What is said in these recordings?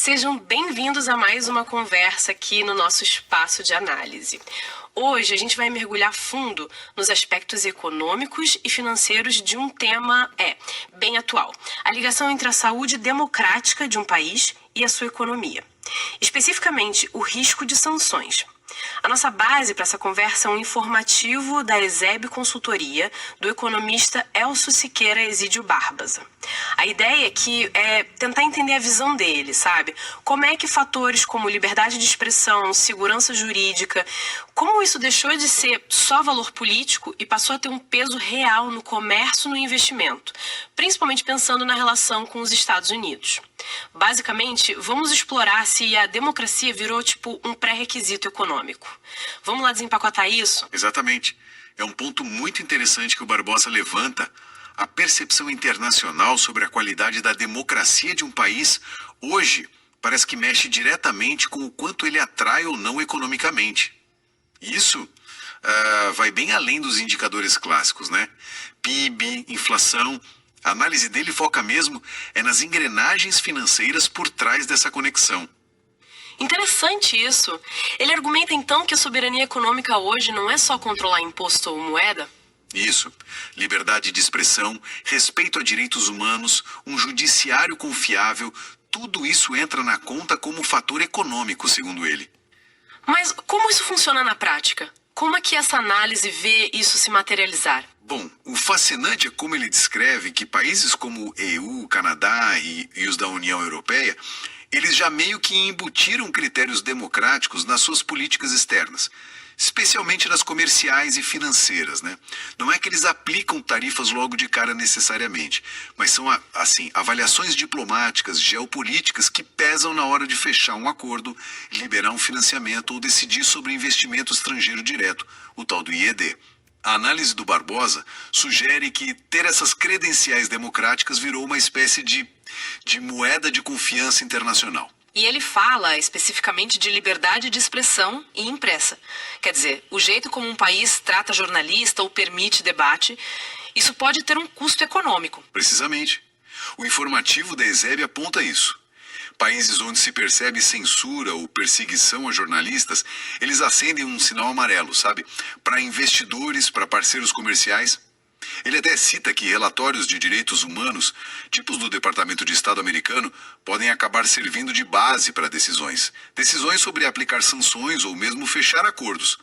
Sejam bem-vindos a mais uma conversa aqui no nosso espaço de análise. Hoje a gente vai mergulhar fundo nos aspectos econômicos e financeiros de um tema bem atual: a ligação entre a saúde democrática de um país e a sua economia. Especificamente, o risco de sanções. A nossa base para essa conversa é um informativo da ESEB Consultoria, do economista Elcio Siqueira Exídio Barbasa. A ideia aqui é tentar entender a visão dele, sabe? Como é que fatores como liberdade de expressão, segurança jurídica, como isso deixou de ser só valor político e passou a ter um peso real no comércio e no investimento, principalmente pensando na relação com os Estados Unidos. Basicamente, vamos explorar se a democracia virou tipo um pré-requisito econômico. Vamos lá desempacotar isso? Exatamente. É um ponto muito interessante que o Barbosa levanta. A percepção internacional sobre a qualidade da democracia de um país, hoje, parece que mexe diretamente com o quanto ele atrai ou não economicamente. Isso vai bem além dos indicadores clássicos, né? PIB, inflação. A análise dele foca mesmo nas engrenagens financeiras por trás dessa conexão. Interessante isso. Ele argumenta então que a soberania econômica hoje não é só controlar imposto ou moeda? Isso. Liberdade de expressão, respeito a direitos humanos, um judiciário confiável, tudo isso entra na conta como fator econômico, segundo ele. Mas como isso funciona na prática? Como é que essa análise vê isso se materializar? Bom, o fascinante é como ele descreve que países como EU, Canadá e os da União Europeia, eles já meio que embutiram critérios democráticos nas suas políticas externas, especialmente nas comerciais e financeiras, né? Não é que eles aplicam tarifas logo de cara necessariamente, mas são, assim, avaliações diplomáticas, geopolíticas que pesam na hora de fechar um acordo, liberar um financiamento ou decidir sobre investimento estrangeiro direto, o tal do IED. A análise do Barbosa sugere que ter essas credenciais democráticas virou uma espécie de moeda de confiança internacional. E ele fala especificamente de liberdade de expressão e imprensa. Quer dizer, o jeito como um país trata jornalista ou permite debate, isso pode ter um custo econômico. Precisamente. O informativo da ESEB aponta isso. Países onde se percebe censura ou perseguição a jornalistas, eles acendem um sinal amarelo, sabe? Para investidores, para parceiros comerciais. Ele até cita que relatórios de direitos humanos, tipos do Departamento de Estado americano, podem acabar servindo de base para decisões. Decisões sobre aplicar sanções ou mesmo fechar acordos.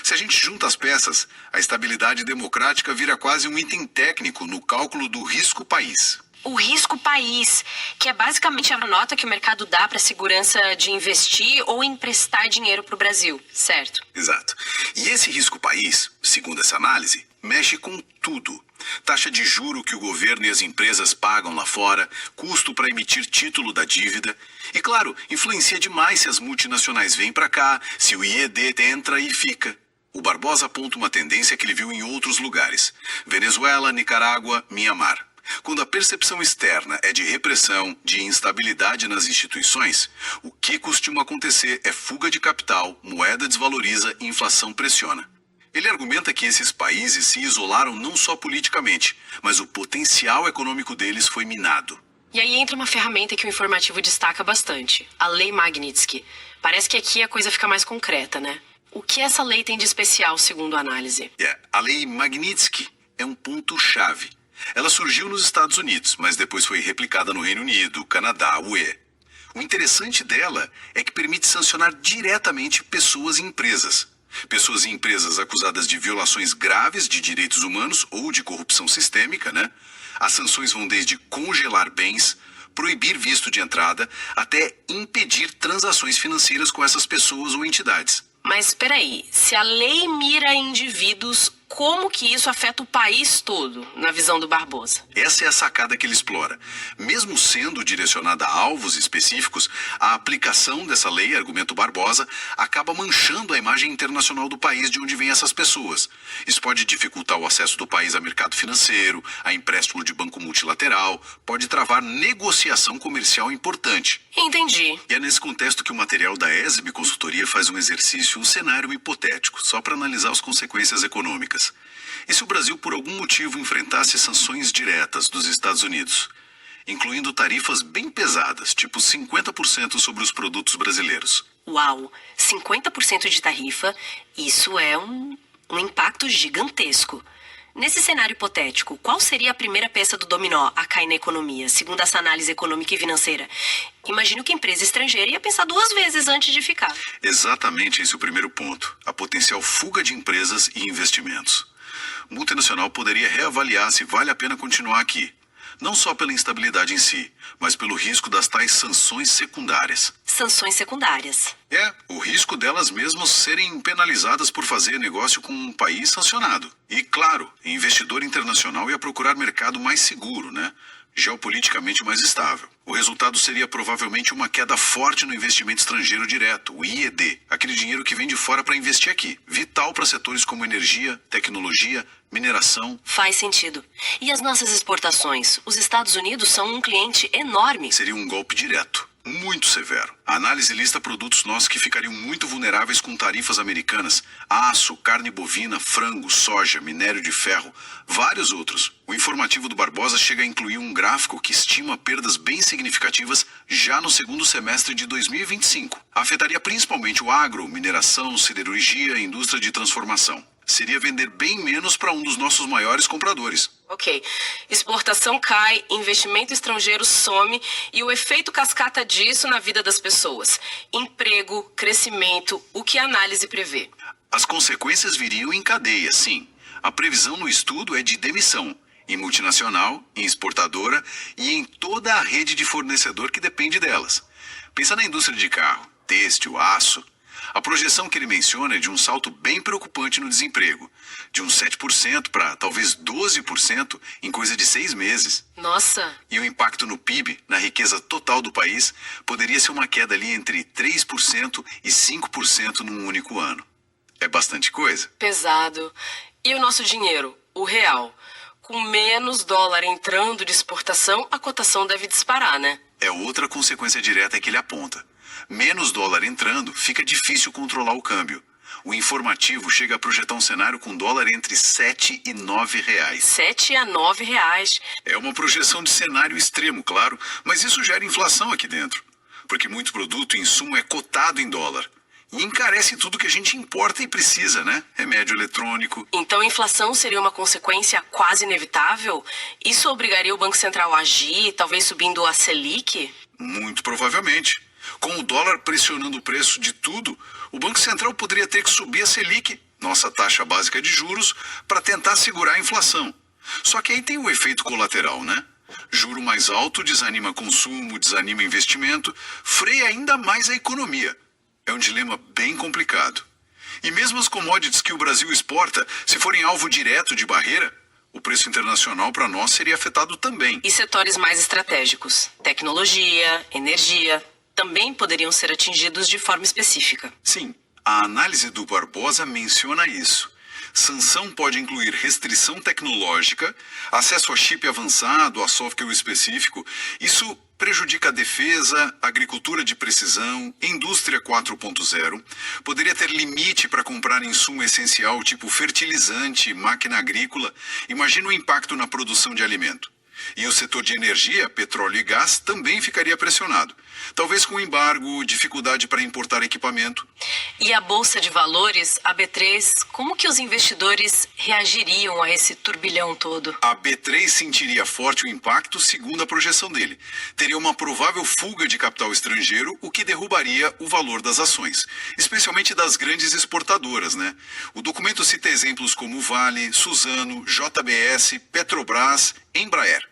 Se a gente junta as peças, a estabilidade democrática vira quase um item técnico no cálculo do risco país. O risco país, que é basicamente a nota que o mercado dá para a segurança de investir ou emprestar dinheiro para o Brasil, certo? Exato. E esse risco país, segundo essa análise, mexe com tudo. Taxa de juro que o governo e as empresas pagam lá fora, custo para emitir título da dívida. E claro, influencia demais se as multinacionais vêm para cá, se o IED entra e fica. O Barbosa aponta uma tendência que ele viu em outros lugares: Venezuela, Nicarágua, Mianmar. Quando a percepção externa é de repressão, de instabilidade nas instituições, o que costuma acontecer é fuga de capital, moeda desvaloriza e inflação pressiona. Ele argumenta que esses países se isolaram não só politicamente, mas o potencial econômico deles foi minado. E aí entra uma ferramenta que o informativo destaca bastante: a Lei Magnitsky. Parece que aqui a coisa fica mais concreta, né? O que essa lei tem de especial, segundo a análise? A Lei Magnitsky é um ponto-chave. Ela surgiu nos Estados Unidos, mas depois foi replicada no Reino Unido, Canadá, UE. O interessante dela é que permite sancionar diretamente pessoas e empresas. Pessoas e empresas acusadas de violações graves de direitos humanos ou de corrupção sistêmica, né? As sanções vão desde congelar bens, proibir visto de entrada, até impedir transações financeiras com essas pessoas ou entidades. Mas peraí, se a lei mira indivíduos, como que isso afeta o país todo, na visão do Barbosa? Essa é a sacada que ele explora. Mesmo sendo direcionada a alvos específicos, a aplicação dessa lei, argumenta o Barbosa, acaba manchando a imagem internacional do país de onde vêm essas pessoas. Isso pode dificultar o acesso do país a mercado financeiro, a empréstimo de banco multilateral, pode travar negociação comercial importante. Entendi. E é nesse contexto que o material da ESEB Consultoria faz um exercício, um cenário hipotético, só para analisar as consequências econômicas. E se o Brasil, por algum motivo, enfrentasse sanções diretas dos Estados Unidos? incluindo tarifas bem pesadas, tipo 50% sobre os produtos brasileiros. Uau, 50% de tarifa, isso é um impacto gigantesco. Nesse cenário hipotético, qual seria a primeira peça do dominó a cair na economia, segundo essa análise econômica e financeira? Imagino que a empresa estrangeira ia pensar 2 vezes antes de ficar. Exatamente esse é o primeiro ponto, a potencial fuga de empresas e investimentos. O multinacional poderia reavaliar se vale a pena continuar aqui, não só pela instabilidade em si, mas pelo risco das tais sanções secundárias. Sanções secundárias. O risco delas mesmas serem penalizadas por fazer negócio com um país sancionado. E, claro, investidor internacional ia procurar mercado mais seguro, né? Geopoliticamente mais estável. O resultado seria provavelmente uma queda forte no investimento estrangeiro direto, o IED, aquele dinheiro que vem de fora para investir aqui, vital para setores como energia, tecnologia, mineração. Faz sentido. E as nossas exportações? Os Estados Unidos são um cliente enorme. Seria um golpe direto, muito severo. A análise lista produtos nossos que ficariam muito vulneráveis com tarifas americanas: aço, carne bovina, frango, soja, minério de ferro, vários outros. O informativo do Barbosa chega a incluir um gráfico que estima perdas bem significativas já no segundo semestre de 2025. Afetaria principalmente o agro, mineração, siderurgia e indústria de transformação. Seria vender bem menos para um dos nossos maiores compradores. Ok. Exportação cai, investimento estrangeiro some e o efeito cascata disso na vida das pessoas. Emprego, crescimento, o que a análise prevê? As consequências viriam em cadeia, sim. A previsão no estudo é de demissão, em multinacional, em exportadora e em toda a rede de fornecedor que depende delas. Pensa na indústria de carro, têxtil, aço. A projeção que ele menciona é de um salto bem preocupante no desemprego, de uns 7% para talvez 12% em coisa de 6 meses. Nossa! E o impacto no PIB, na riqueza total do país, poderia ser uma queda ali entre 3% e 5% num único ano. É bastante coisa. Pesado. E o nosso dinheiro, o real? Com menos dólar entrando de exportação, a cotação deve disparar, né? É outra consequência direta que ele aponta. Menos dólar entrando, fica difícil controlar o câmbio. O informativo chega a projetar um cenário com dólar entre 7 e 9 reais. 7 a 9 reais. É uma projeção de cenário extremo, claro, mas isso gera inflação aqui dentro. Porque muito produto e insumo é cotado em dólar. E encarece tudo que a gente importa e precisa, né? Remédio eletrônico. Então a inflação seria uma consequência quase inevitável? Isso obrigaria o Banco Central a agir, talvez subindo a Selic? Muito provavelmente. Com o dólar pressionando o preço de tudo, o Banco Central poderia ter que subir a Selic, nossa taxa básica de juros, para tentar segurar a inflação. Só que aí tem um efeito colateral, né? Juro mais alto desanima consumo, desanima investimento, freia ainda mais a economia. É um dilema bem complicado. E mesmo as commodities que o Brasil exporta, se forem alvo direto de barreira, o preço internacional para nós seria afetado também. E setores mais estratégicos? Tecnologia, energia, também poderiam ser atingidos de forma específica. Sim, a análise do Barbosa menciona isso. Sanção pode incluir restrição tecnológica, acesso a chip avançado, a software específico. Isso prejudica a defesa, a agricultura de precisão, indústria 4.0. Poderia ter limite para comprar insumo essencial, tipo fertilizante, máquina agrícola. Imagina o impacto na produção de alimento. E o setor de energia, petróleo e gás, também ficaria pressionado. Talvez com embargo, dificuldade para importar equipamento. E a Bolsa de Valores, a B3, como que os investidores reagiriam a esse turbilhão todo? A B3 sentiria forte o impacto, segundo a projeção dele. Teria uma provável fuga de capital estrangeiro, o que derrubaria o valor das ações, especialmente das grandes exportadoras, né? O documento cita exemplos como Vale, Suzano, JBS, Petrobras, Embraer.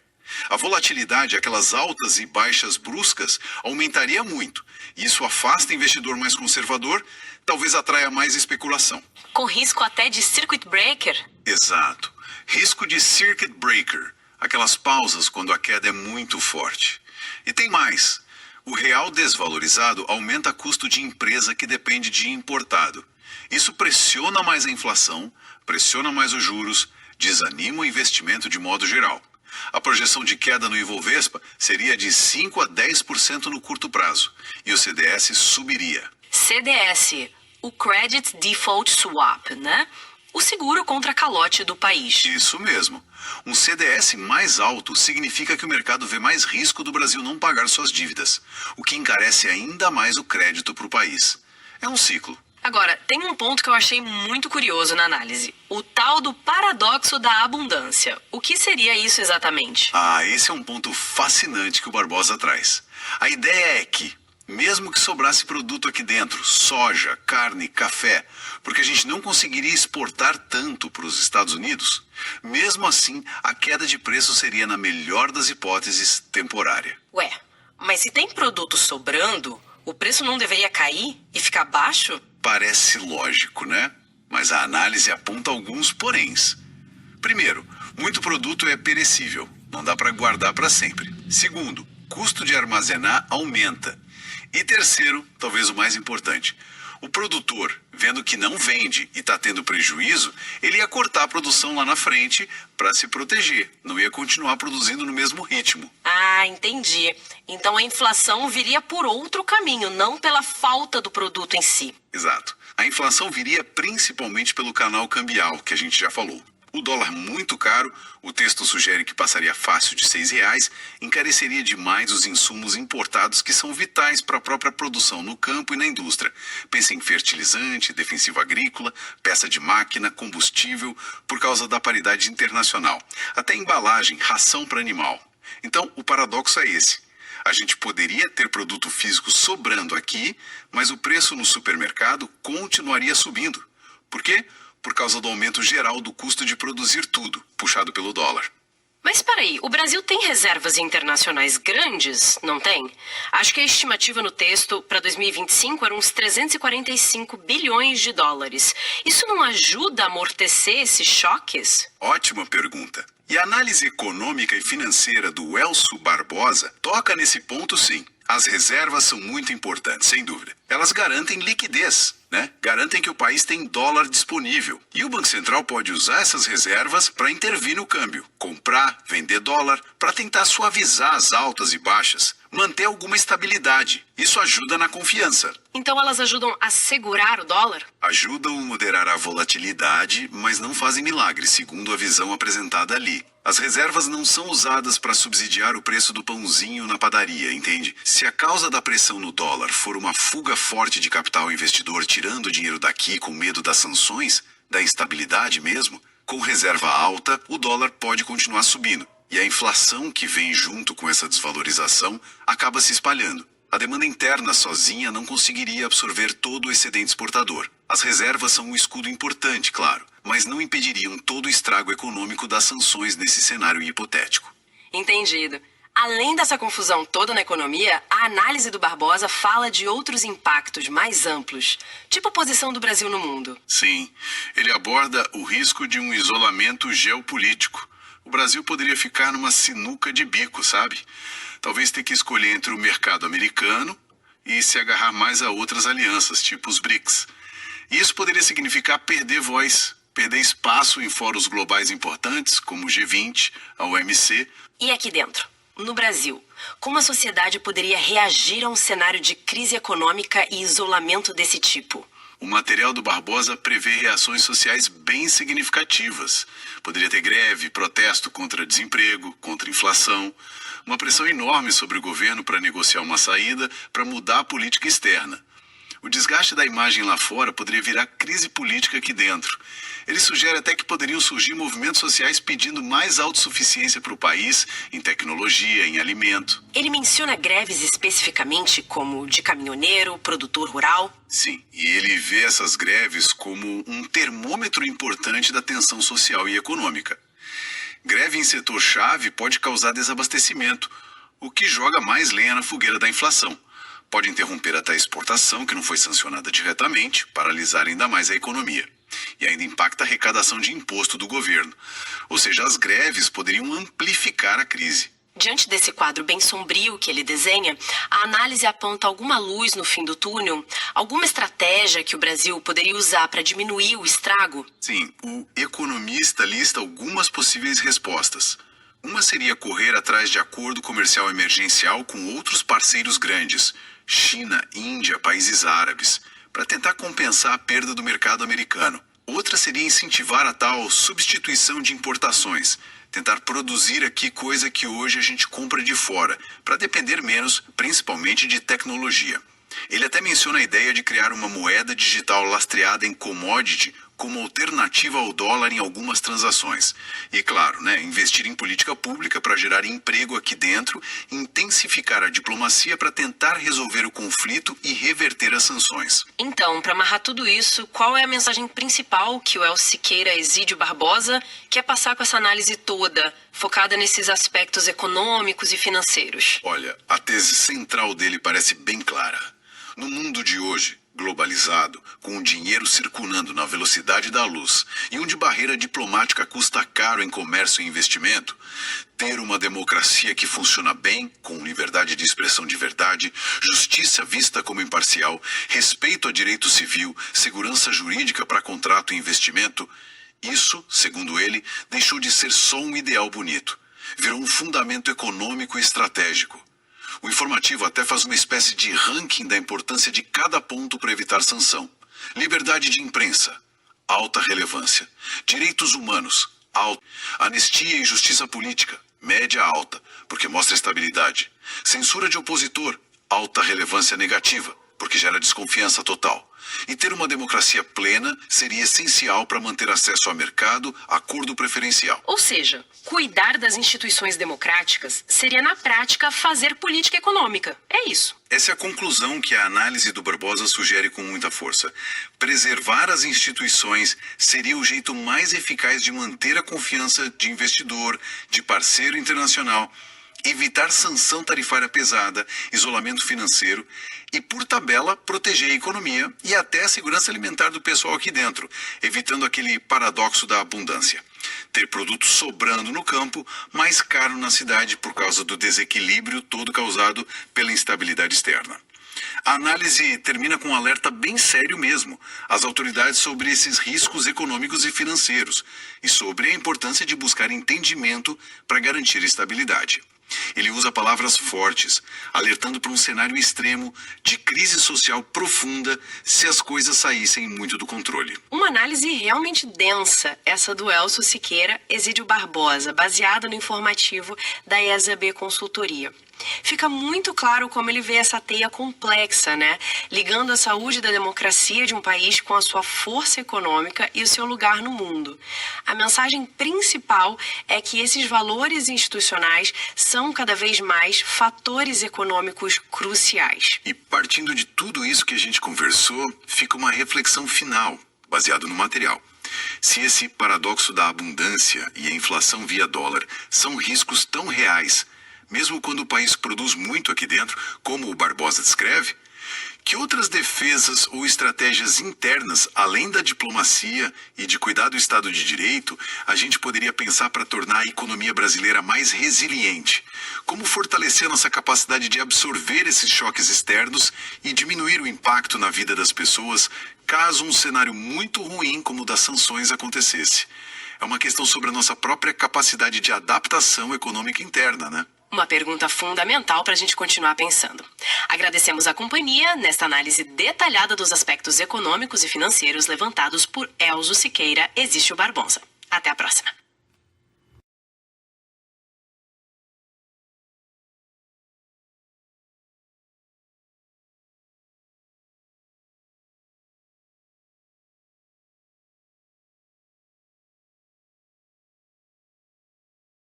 A volatilidade, aquelas altas e baixas bruscas, aumentaria muito. Isso afasta o investidor mais conservador, talvez atraia mais especulação. Com risco até de circuit breaker? Exato. Risco de circuit breaker. Aquelas pausas quando a queda é muito forte. E tem mais. O real desvalorizado aumenta custo de empresa que depende de importado. Isso pressiona mais a inflação, pressiona mais os juros, desanima o investimento de modo geral. A projeção de queda no Ibovespa seria de 5 a 10% no curto prazo, e o CDS subiria. CDS, o Credit Default Swap, né? o seguro contra calote do país. Isso mesmo. Um CDS mais alto significa que o mercado vê mais risco do Brasil não pagar suas dívidas, o que encarece ainda mais o crédito para o país. É um ciclo. Agora, tem um ponto que eu achei muito curioso na análise. O tal do paradoxo da abundância. O que seria isso exatamente? Esse é um ponto fascinante que o Barbosa traz. A ideia é que, mesmo que sobrasse produto aqui dentro, soja, carne, café, porque a gente não conseguiria exportar tanto para os Estados Unidos, mesmo assim, a queda de preço seria, na melhor das hipóteses, temporária. Ué, mas se tem produto sobrando, o preço não deveria cair e ficar baixo? Parece lógico, né? Mas a análise aponta alguns poréns. Primeiro, muito produto é perecível, não dá para guardar para sempre. Segundo, custo de armazenar aumenta. E terceiro, talvez o mais importante, o produtor, vendo que não vende e está tendo prejuízo, ele ia cortar a produção lá na frente para se proteger, não ia continuar produzindo no mesmo ritmo. Ah, entendi. Então a inflação viria por outro caminho, não pela falta do produto em si. Exato. A inflação viria principalmente pelo canal cambial, que a gente já falou. O dólar muito caro, o texto sugere que passaria fácil de R$6, encareceria demais os insumos importados que são vitais para a própria produção no campo e na indústria. Pense em fertilizante, defensivo agrícola, peça de máquina, combustível, por causa da paridade internacional. Até embalagem, ração para animal. Então, o paradoxo é esse. A gente poderia ter produto físico sobrando aqui, mas o preço no supermercado continuaria subindo. Por quê? Por causa do aumento geral do custo de produzir tudo, puxado pelo dólar. Mas peraí, o Brasil tem reservas internacionais grandes, não tem? Acho que a estimativa no texto para 2025 era uns 345 bilhões de dólares. Isso não ajuda a amortecer esses choques? Ótima pergunta. E a análise econômica e financeira do Elcio Barbosa toca nesse ponto sim. As reservas são muito importantes, sem dúvida. Elas garantem liquidez, né? Garantem que o país tem dólar disponível. E o Banco Central pode usar essas reservas para intervir no câmbio. Comprar, vender dólar, para tentar suavizar as altas e baixas. Manter alguma estabilidade. Isso ajuda na confiança. Então elas ajudam a segurar o dólar? Ajudam a moderar a volatilidade, mas não fazem milagres, segundo a visão apresentada ali. As reservas não são usadas para subsidiar o preço do pãozinho na padaria, entende? Se a causa da pressão no dólar for uma fuga forte de capital investidor tirando dinheiro daqui com medo das sanções, da instabilidade mesmo, com reserva alta, o dólar pode continuar subindo. E a inflação que vem junto com essa desvalorização acaba se espalhando. A demanda interna sozinha não conseguiria absorver todo o excedente exportador. As reservas são um escudo importante, claro, mas não impediriam todo o estrago econômico das sanções nesse cenário hipotético. Entendido. Além dessa confusão toda na economia, a análise do Barbosa fala de outros impactos mais amplos, tipo a posição do Brasil no mundo. Sim, ele aborda o risco de um isolamento geopolítico. O Brasil poderia ficar numa sinuca de bico, sabe? Talvez ter que escolher entre o mercado americano e se agarrar mais a outras alianças, tipo os BRICS. E isso poderia significar perder voz, perder espaço em fóruns globais importantes, como o G20, a OMC. E aqui dentro, no Brasil, como a sociedade poderia reagir a um cenário de crise econômica e isolamento desse tipo? O material do Barbosa prevê reações sociais bem significativas. Poderia ter greve, protesto contra desemprego, contra inflação, uma pressão enorme sobre o governo para negociar uma saída, para mudar a política externa. O desgaste da imagem lá fora poderia virar crise política aqui dentro. Ele sugere até que poderiam surgir movimentos sociais pedindo mais autossuficiência para o país, em tecnologia, em alimento. Ele menciona greves especificamente como de caminhoneiro, produtor rural? Sim, e ele vê essas greves como um termômetro importante da tensão social e econômica. Greve em setor-chave pode causar desabastecimento, o que joga mais lenha na fogueira da inflação. Pode interromper até a exportação, que não foi sancionada diretamente, paralisar ainda mais a economia. E ainda impacta a arrecadação de imposto do governo. Ou seja, as greves poderiam amplificar a crise. Diante desse quadro bem sombrio que ele desenha, a análise aponta alguma luz no fim do túnel? Alguma estratégia que o Brasil poderia usar para diminuir o estrago? Sim, o economista lista algumas possíveis respostas. Uma seria correr atrás de acordo comercial emergencial com outros parceiros grandes, China, Índia, países árabes, para tentar compensar a perda do mercado americano. Outra seria incentivar a tal substituição de importações. Tentar produzir aqui coisa que hoje a gente compra de fora, para depender menos, principalmente de tecnologia. Ele até menciona a ideia de criar uma moeda digital lastreada em commodity como alternativa ao dólar em algumas transações. E claro, investir em política pública para gerar emprego aqui dentro, intensificar a diplomacia para tentar resolver o conflito e reverter as sanções. Então, para amarrar tudo isso, qual é a mensagem principal que o Elcio Siqueira Egídio Barbosa quer passar com essa análise toda, focada nesses aspectos econômicos e financeiros? Olha, a tese central dele parece bem clara. No mundo de hoje, globalizado, com o dinheiro circulando na velocidade da luz e onde barreira diplomática custa caro em comércio e investimento, ter uma democracia que funciona bem, com liberdade de expressão de verdade, justiça vista como imparcial, respeito a direito civil, segurança jurídica para contrato e investimento, isso, segundo ele, deixou de ser só um ideal bonito. Virou um fundamento econômico e estratégico. O informativo até faz uma espécie de ranking da importância de cada ponto para evitar sanção. Liberdade de imprensa, alta relevância. Direitos humanos, alto. Anistia e justiça política, média alta, porque mostra estabilidade. Censura de opositor, alta relevância negativa, porque gera desconfiança total. E ter uma democracia plena seria essencial para manter acesso a mercado, acordo preferencial. Ou seja, cuidar das instituições democráticas seria, na prática, fazer política econômica. É isso. Essa é a conclusão que a análise do Barbosa sugere com muita força. Preservar as instituições seria o jeito mais eficaz de manter a confiança de investidor, de parceiro internacional, evitar sanção tarifária pesada, isolamento financeiro e, por tabela, proteger a economia e até a segurança alimentar do pessoal aqui dentro, evitando aquele paradoxo da abundância. Ter produto sobrando no campo, mais caro na cidade por causa do desequilíbrio todo causado pela instabilidade externa. A análise termina com um alerta bem sério mesmo às autoridades sobre esses riscos econômicos e financeiros e sobre a importância de buscar entendimento para garantir estabilidade. Ele usa palavras fortes, alertando para um cenário extremo de crise social profunda se as coisas saíssem muito do controle. Uma análise realmente densa, essa do Elcio Siqueira Egídio Barbosa, baseada no informativo da ESAB Consultoria. Fica muito claro como ele vê essa teia complexa, ligando a saúde da democracia de um país com a sua força econômica e o seu lugar no mundo. A mensagem principal é que esses valores institucionais são cada vez mais fatores econômicos cruciais. E partindo de tudo isso que a gente conversou, fica uma reflexão final, baseado no material. Se esse paradoxo da abundância e a inflação via dólar são riscos tão reais, mesmo quando o país produz muito aqui dentro, como o Barbosa descreve, que outras defesas ou estratégias internas, além da diplomacia e de cuidar do Estado de Direito, a gente poderia pensar para tornar a economia brasileira mais resiliente? Como fortalecer nossa capacidade de absorver esses choques externos e diminuir o impacto na vida das pessoas caso um cenário muito ruim como o das sanções acontecesse? É uma questão sobre a nossa própria capacidade de adaptação econômica interna, Uma pergunta fundamental para a gente continuar pensando. Agradecemos a companhia nesta análise detalhada dos aspectos econômicos e financeiros levantados por Elcio Siqueira Egídio Barbosa. Até a próxima.